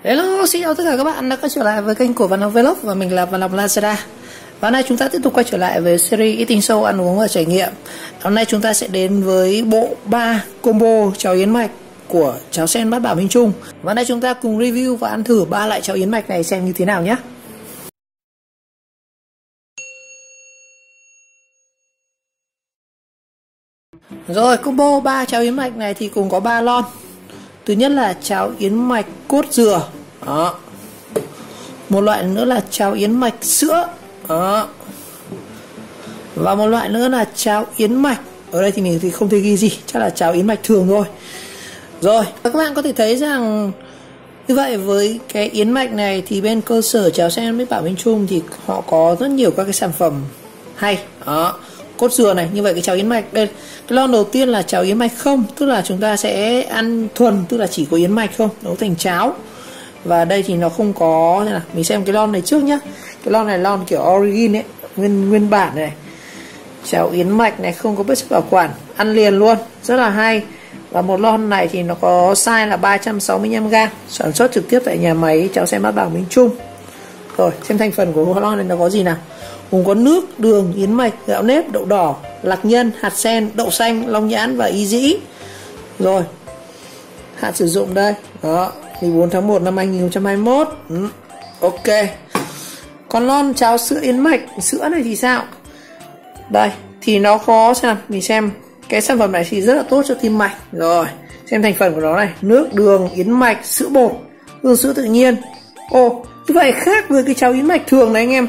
Hello, xin chào tất cả các bạn đã quay trở lại với kênh của Văn Long Vlog và mình là Văn Long Lazada. Và hôm nay chúng ta tiếp tục quay trở lại với series Eating Show, ăn uống và trải nghiệm. Hôm nay chúng ta sẽ đến với bộ 3 combo cháo yến mạch của cháo sen Bát Bảo Minh Trung. Và hôm nay chúng ta cùng review và ăn thử 3 loại cháo yến mạch này xem như thế nào nhé. Rồi, combo 3 cháo yến mạch này thì cùng có 3 lon. Thứ nhất là cháo yến mạch cốt dừa. Đó. Một loại nữa là cháo yến mạch sữa. Đó. Và một loại nữa là cháo yến mạch. Ở đây thì mình thì không thể ghi gì, chắc là cháo yến mạch thường thôi. Rồi, các bạn có thể thấy rằng như vậy với cái yến mạch này thì bên cơ sở cháo sen Bát Bảo Minh Trung thì họ có rất nhiều các cái sản phẩm hay. Đó. Cốt dừa này, như vậy cái cháo yến mạch đây, cái lon đầu tiên là cháo yến mạch không, tức là chúng ta sẽ ăn thuần, tức là chỉ có yến mạch không, nấu thành cháo. Và đây thì nó không có, mình xem cái lon này trước nhá. Cái lon này lon kiểu origin ấy, nguyên bản này. Cháo yến mạch này không có bất chất bảo quản, ăn liền luôn, rất là hay. Và một lon này thì nó có size là 365g, sản xuất trực tiếp tại nhà máy cháo sen Bát Bảo Minh Trung. Rồi, xem thành phần của lon này nó có gì nào. Gồm có nước, đường, yến mạch, gạo nếp, đậu đỏ, lạc nhân, hạt sen, đậu xanh, long nhãn và ý dĩ. Rồi, hạn sử dụng đây. Đó, 14 tháng 1 năm 2021. Ok. Còn lon cháo sữa yến mạch, sữa này thì sao? Đây, thì nó có, mình xem cái sản phẩm này thì rất là tốt cho tim mạch. Rồi, xem thành phần của nó này. Nước, đường, yến mạch, sữa bột, hương sữa tự nhiên. Ồ, như vậy khác với cái cháo yến mạch thường này anh em.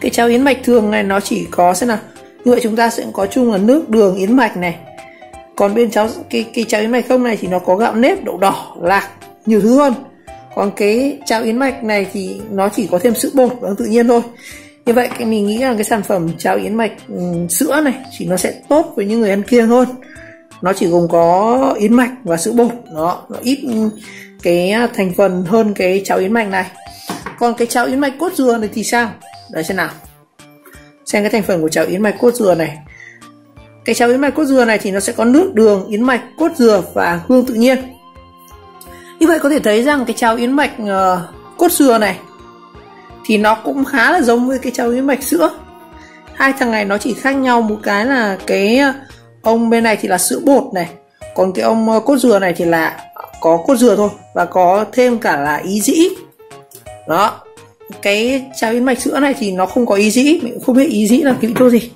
Cái cháo yến mạch thường này nó chỉ có như vậy chúng ta sẽ có chung là nước, đường, yến mạch này. Còn bên cái cháo yến mạch không này thì nó có gạo nếp, đậu đỏ, lạc, nhiều thứ hơn. Còn cái cháo yến mạch này thì nó chỉ có thêm sữa bột và tự nhiên thôi. Như vậy mình nghĩ là cái sản phẩm cháo yến mạch sữa này chỉ nó sẽ tốt với những người ăn kiêng hơn. Nó chỉ gồm có yến mạch và sữa bột, nó ít cái thành phần hơn cái cháo yến mạch này. Còn cái cháo yến mạch cốt dừa này thì sao? Đấy, xem nào. Xem cái thành phần của cháo yến mạch cốt dừa này. Cái cháo yến mạch cốt dừa này thì nó sẽ có nước, đường, yến mạch, cốt dừa và hương tự nhiên. Như vậy có thể thấy rằng cái cháo yến mạch cốt dừa này thì nó cũng khá là giống với cái cháo yến mạch sữa. Hai thằng này nó chỉ khác nhau một cái là cái ông bên này thì là sữa bột này, còn cái ông cốt dừa này thì là có cốt dừa thôi và có thêm cả là ý dĩ. Đó. Cái cháo yến mạch sữa này thì nó không có ý dĩ, mình cũng không biết ý dĩ là cái vị thuốc gì.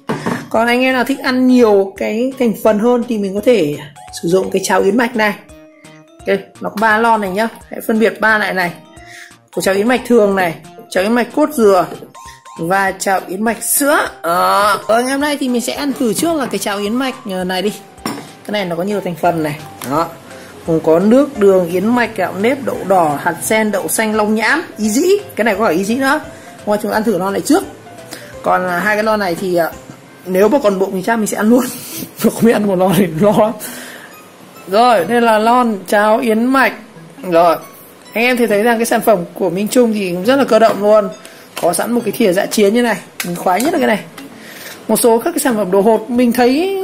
Còn anh em nào thích ăn nhiều cái thành phần hơn thì mình có thể sử dụng cái cháo yến mạch này. Ok, nó có 3 lon này nhá, hãy phân biệt 3 loại này. Của cháo yến mạch thường này, cháo yến mạch cốt dừa và cháo yến mạch sữa. Ngày hôm nay thì mình sẽ ăn thử trước là cái cháo yến mạch này đi. Cái này nó có nhiều thành phần này. Đó. Cũng có nước, đường, yến mạch, gạo nếp, đậu đỏ, hạt sen, đậu xanh, long nhãn, ý dĩ. Cái này có cả ý dĩ nữa. Ngoài chúng ta ăn thử lon này trước. Còn hai cái lon này thì nếu mà còn bụng thì chắc mình sẽ ăn luôn. Không biết ăn một lon thì lo lắm. Rồi, đây là lon cháo yến mạch. Rồi, anh em thì thấy rằng cái sản phẩm của Minh Trung thì cũng rất là cơ động luôn. Có sẵn một cái thìa dã chiến như này. Mình khoái nhất là cái này. Một số các cái sản phẩm đồ hộp mình thấy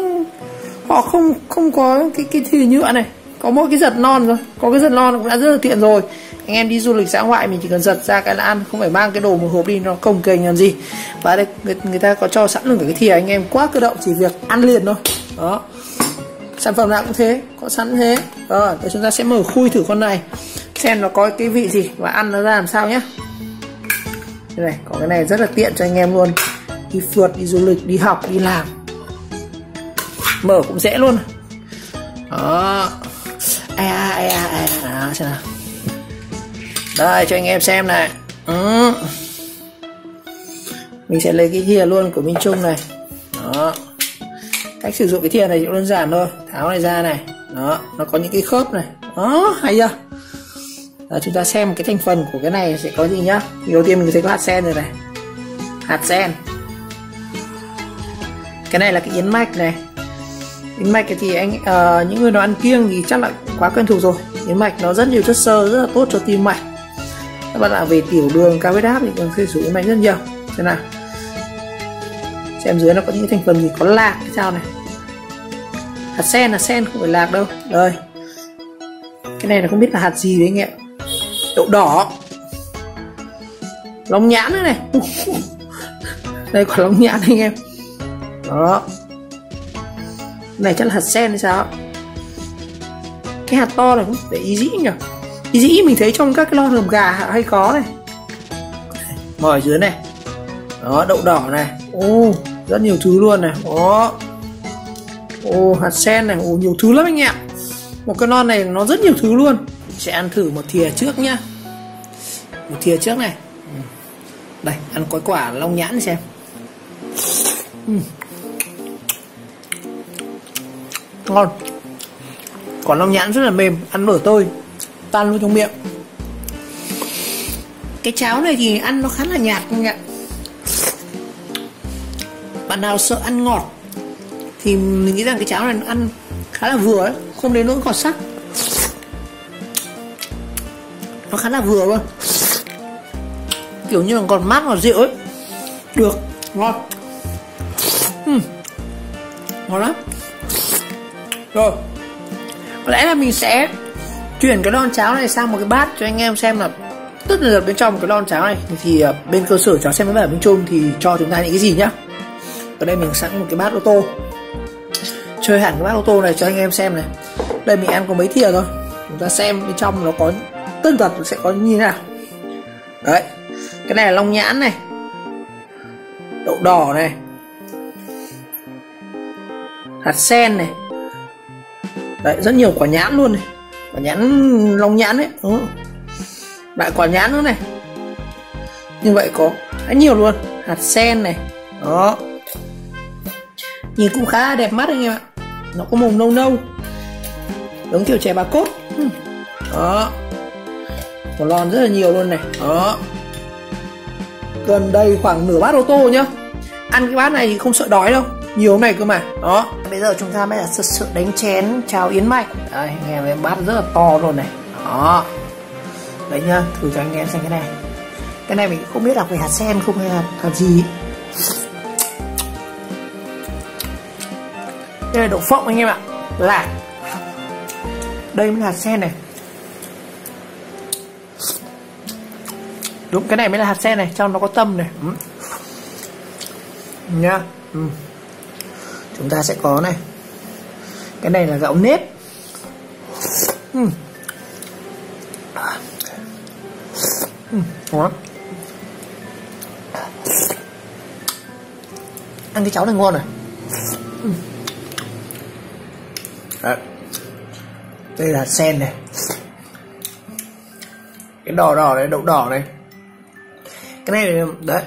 họ không có cái thìa nhựa này. Có mỗi cái giật non thôi, có cái giật non cũng đã rất là tiện rồi. Anh em đi du lịch dã ngoại mình chỉ cần giật ra cái là ăn, không phải mang cái đồ một hộp đi nó cồng kềnh làm gì. Và đây người ta có cho sẵn được cái thìa, anh em quá cơ động, chỉ việc ăn liền thôi. Đó. Sản phẩm nào cũng thế, có sẵn thế. Rồi, chúng ta sẽ mở khui thử con này xem nó có cái vị gì và ăn nó ra làm sao nhé. Đây này, có cái này rất là tiện cho anh em luôn. Đi phượt, đi du lịch, đi học, đi làm. Mở cũng dễ luôn. Đó. Xem nào. Đây cho anh em xem này. Mình sẽ lấy cái thìa luôn của Minh Trung này. Đó. Cách sử dụng cái thìa này cũng đơn giản thôi. Tháo này ra này. Đó, nó có những cái khớp này. Đó, hay chưa? Đó, chúng ta xem cái thành phần của cái này sẽ có gì nhá. Đầu tiên mình thấy có hạt sen rồi này. Hạt sen. Cái này là cái yến mạch này. Yến mạch thì những người nào ăn kiêng thì chắc là quá quen thuộc rồi. Yến mạch nó rất nhiều chất xơ, rất là tốt cho tim mạch. Các bạn nào về tiểu đường, cao huyết áp thì cần phải sử dụng yến mạch rất nhiều. Xem nào. Xem dưới nó có những thành phần gì, có lạc cái sao này. Hạt sen là sen, không phải lạc đâu. Đây. Cái này là không biết là hạt gì đấy anh em. đậu đỏ, long nhãn nữa này. Đây quả long nhãn anh em. Đó. Này chắc là hạt sen hay sao? Cái hạt to này cũng để ý dĩ nhỉ. Ý dĩ mình thấy trong các cái lon hầm gà hay có này. Mò ở dưới này. Đó, đậu đỏ này. Ô, rất nhiều thứ luôn này. Đó. Ô, hạt sen này. Ô, nhiều thứ lắm anh em. Một cái lon này nó rất nhiều thứ luôn. Sẽ ăn thử một thìa trước nhá. Một thìa trước này. Đây, ăn cái quả long nhãn xem. Ngon. Quả long nhãn rất là mềm, ăn bở tôi tan luôn trong miệng. Cái cháo này thì ăn nó khá là nhạt anh ạ. Bạn nào sợ ăn ngọt thì mình nghĩ rằng cái cháo này nó ăn khá là vừa ấy, không đến nỗi ngọt sắc. Nó khá là vừa luôn, kiểu như là còn mát ngọt rượu ấy. Được, ngon. Ngon lắm. Rồi, có lẽ là mình sẽ chuyển cái lon cháo này sang một cái bát cho anh em xem là tất là bên trong cái lon cháo này thì bên cơ sở cháo xem với bản bên Trung thì cho chúng ta những cái gì nhá. Ở đây mình sẵn một cái bát ô tô, chơi hẳn cái bát ô tô này cho anh em xem này. Đây mình ăn có mấy thìa thôi, chúng ta xem bên trong nó có tất tật sẽ có như thế nào. Đấy, cái này là long nhãn này, đậu đỏ này, hạt sen này. Đấy, rất nhiều quả nhãn luôn này, quả nhãn long nhãn đấy. Lại quả nhãn nữa này, như vậy có khá nhiều luôn. Hạt sen này, đó, nhìn cũng khá đẹp mắt anh em ạ. Nó có màu nâu nâu giống kiểu chè bà cốt. Đó, một lon rất là nhiều luôn này. Đó, gần đây khoảng nửa bát ô tô nhá. Ăn cái bát này thì không sợ đói đâu, nhiều này cơ mà. Đó, bây giờ chúng ta mới là sự đánh chén cháo yến mạch. Đây, anh em thấy bát rất là to luôn này. Đó, đấy nhá, thử cho anh em xem cái này. Cái này mình không biết là phải hạt sen không hay hạt gì. Đây là đậu phộng anh em ạ, lạc. Đây mới là hạt sen này. Đúng, cái này mới là hạt sen này, trong nó có tâm này. Nha. Chúng ta sẽ có này. Cái này là gạo nếp. Đó. Ăn cái cháo này ngon này. Đấy. Đây là hạt sen này. Cái đỏ đỏ này, đậu đỏ này. Cái này đấy,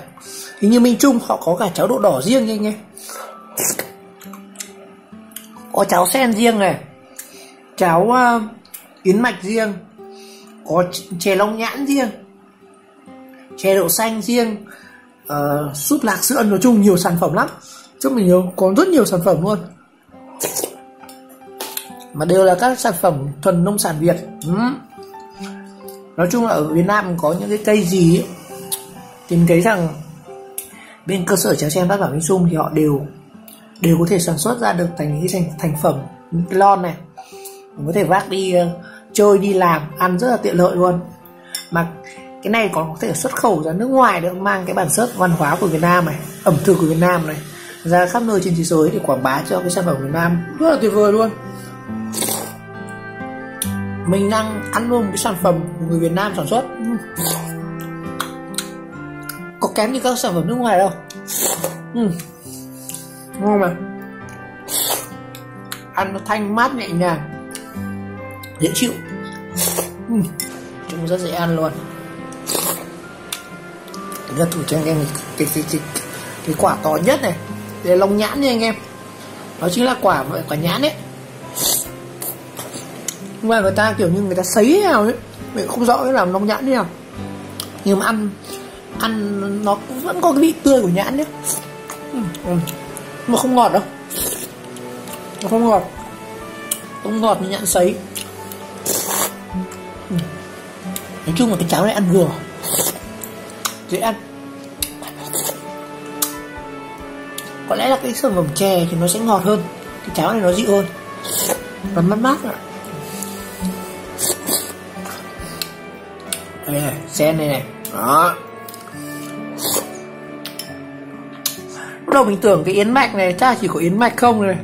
hình như Minh Trung họ có cả cháo đậu đỏ riêng nha anh em. Có cháo sen riêng này, cháo yến mạch riêng, có chè long nhãn riêng, chè đậu xanh riêng, súp lạc sữa, nói chung nhiều sản phẩm lắm. Chứ mình nhớ có rất nhiều sản phẩm luôn, mà đều là các sản phẩm thuần nông sản Việt. Nói chung là ở Việt Nam có những cái cây gì ấy, thì mình thấy rằng bên cơ sở cháo sen Bát Bảo Minh Trung thì họ đều có thể sản xuất ra được thành những cái thành phẩm, những cái lon này mình có thể vác đi chơi, đi làm, ăn rất là tiện lợi luôn. Mà cái này còn có thể xuất khẩu ra nước ngoài được, mang cái bản sắc văn hóa của Việt Nam này, ẩm thực của Việt Nam này ra khắp nơi trên thế giới để quảng bá cho cái sản phẩm của Việt Nam, rất là tuyệt vời luôn. Mình đang ăn luôn một cái sản phẩm của người Việt Nam sản xuất, có kém như các sản phẩm nước ngoài đâu. Ngon mà, ăn nó thanh mát nhẹ nhàng, dễ chịu. Chúng rất dễ ăn luôn. Để thử cho anh em cái quả to nhất này, đây là long nhãn nha anh em. Đó chính là quả nhãn đấy. Nhưng mà người ta kiểu như người ta sấy nào ấy, mình không rõ cái làm long nhãn thế nào, nhưng mà ăn nó vẫn có cái vị tươi của nhãn nhé. Mà không ngọt đâu, nó không ngọt như nhãn sấy. Nói chung là cái cháo này ăn vừa, dễ ăn. Có lẽ là cái sản phẩm chè thì nó sẽ ngọt hơn, cái cháo này nó dịu hơn và mát mát ạ. Đây này, sen này này. Đó. Lúc đầu mình tưởng cái yến mạch này chắc chỉ có yến mạch không này.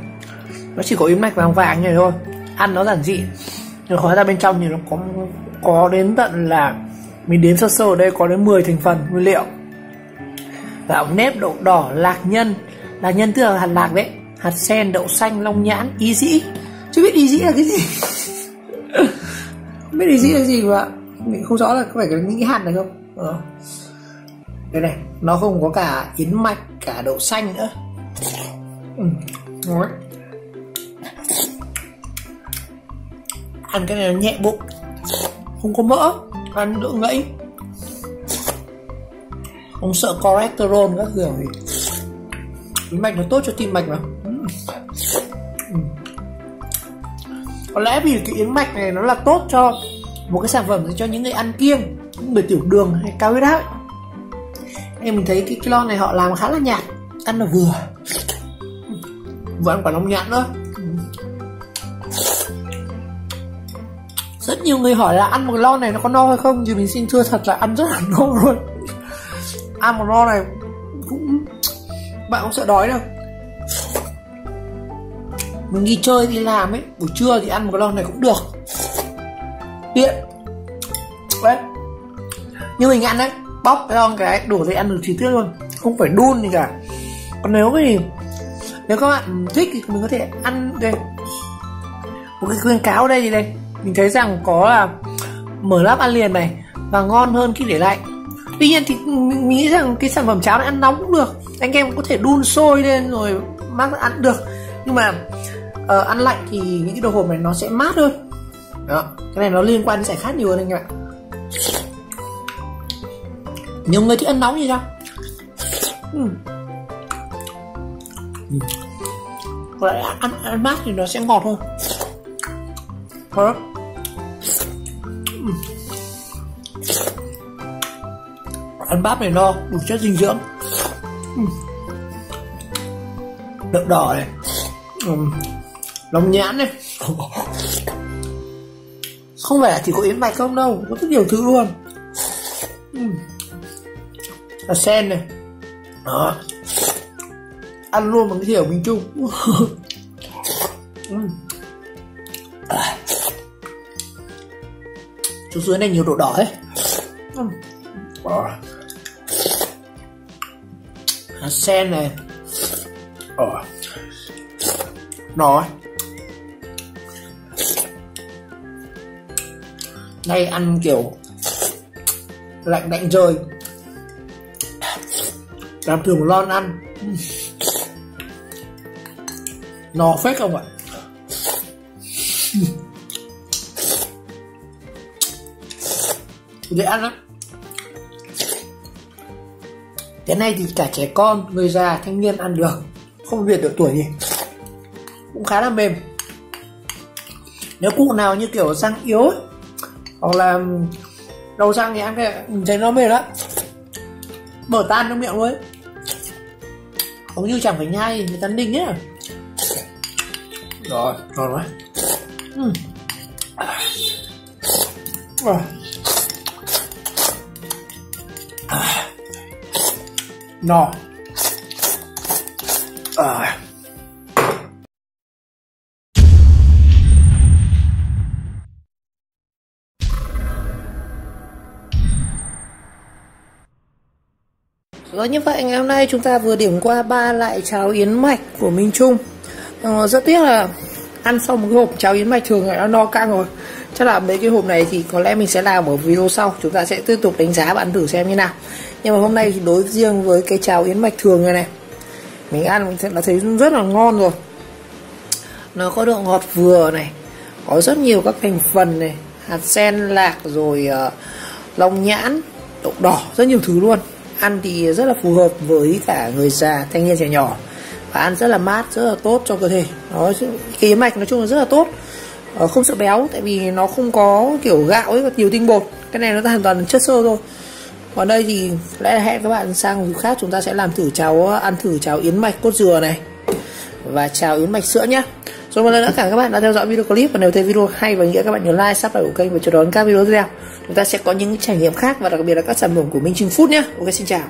Nó chỉ có yến mạch vàng vàng như này thôi. Ăn nó giản dị. Nhưng hóa ra bên trong thì nó có đến tận là mình đếm sơ sơ ở đây có đến 10 thành phần nguyên liệu. Gạo nếp, đậu đỏ, lạc nhân. Lạc nhân tức là hạt lạc đấy. Hạt sen, đậu xanh, long nhãn, ý dĩ. Chứ biết ý dĩ là cái gì. Không biết ý dĩ là gì mà mình không rõ là có phải những cái hạt này không. Đây này, nó không có cả yến mạch, cả đậu xanh nữa. Đó. Ăn cái này nó nhẹ bụng, không có mỡ, ăn đỡ ngẫy, không sợ cholesterol các kiểu gì. Yến mạch nó tốt cho tim mạch mà. Có lẽ vì cái yến mạch này nó là tốt cho một cái sản phẩm cho những người ăn kiêng, những người tiểu đường hay cao huyết áp. Em mình thấy cái lon này họ làm khá là nhạt, ăn là vừa ăn quả long nhãn nữa. Rất nhiều người hỏi là ăn một lon này nó có no hay không, thì mình xin thưa thật là ăn rất là no luôn. Ăn một lon này cũng bạn không sợ đói đâu. Mình đi chơi đi làm ấy, buổi trưa thì ăn một cái lon này cũng được, tiện đấy. Nhưng mình ăn đấy, bóc cái lon cái đổ ra ăn được chi tiết luôn, không phải đun gì cả. Còn nếu các bạn thích thì mình có thể ăn đây. Một cái khuyến cáo đây thì đây, mình thấy rằng có là mở lắp ăn liền này và ngon hơn khi để lạnh. Tuy nhiên thì mình nghĩ rằng cái sản phẩm cháo này ăn nóng cũng được, anh em cũng có thể đun sôi lên rồi mang ra ăn được. Nhưng mà ăn lạnh thì những cái đồ hộp này nó sẽ mát hơn. Đó, cái này nó liên quan đến giải khát nhiều hơn anh em ạ. Nhiều người thích ăn nóng gì sao? Còn lại ăn mát thì nó sẽ ngọt hơn. Đó. Ăn bát này no, đủ chất dinh dưỡng. Đậu đỏ này, long nhãn này. Không phải là chỉ có yến mạch không đâu, có rất nhiều thứ luôn. Là sen này. Đó. Ăn luôn bằng cái thìa Minh Trung. Chỗ dưới này nhiều đậu đỏ hết. Hạt sen này. Nó đây ăn kiểu lạnh rời, làm thử một lon ăn. No phết không ạ? Dễ ăn lắm. Cái này thì cả trẻ con, người già, thanh niên ăn được, không phân biệt độ tuổi gì. Cũng khá là mềm. Nếu cụ nào như kiểu răng yếu ấy, hoặc là đầu răng thì ăn cái mình thấy nó mềm lắm, mở tan trong miệng luôn ấy. Giống như chẳng phải nhai người ta ninh ấy. Rồi, ngon quá. No. Rồi, như vậy ngày hôm nay chúng ta vừa điểm qua 3 loại cháo yến mạch của Minh Trung. Rất tiếc là ăn xong một cái hộp cháo yến mạch thường đã no căng rồi. Chắc là mấy cái hộp này thì có lẽ mình sẽ làm ở video sau, chúng ta sẽ tiếp tục đánh giá và ăn thử xem như nào. Nhưng mà hôm nay thì đối riêng với cái cháo yến mạch thường này mình ăn mình đã thấy rất là ngon rồi. Nó có độ ngọt vừa này, có rất nhiều các thành phần này, hạt sen, lạc, rồi long nhãn, đậu đỏ, rất nhiều thứ luôn. Ăn thì rất là phù hợp với cả người già, thanh niên, trẻ nhỏ, và ăn rất là mát, rất là tốt cho cơ thể. Nó cái yến mạch nói chung là rất là tốt, không sợ béo, tại vì nó không có kiểu gạo ấy và nhiều tinh bột. Cái này nó hoàn toàn là chất xơ thôi. Còn đây thì lẽ là hẹn các bạn sang video khác, chúng ta sẽ làm thử ăn thử cháo yến mạch cốt dừa này và cháo yến mạch sữa nhé. Rồi một lần nữa cảm ơn các bạn đã theo dõi video clip, và nếu thấy video hay và nghĩa các bạn nhớ like, subscribe của kênh và chờ đón các video tiếp theo. Chúng ta sẽ có những trải nghiệm khác và đặc biệt là các sản phẩm của Minh Trinh Food nhé. Ok, xin chào.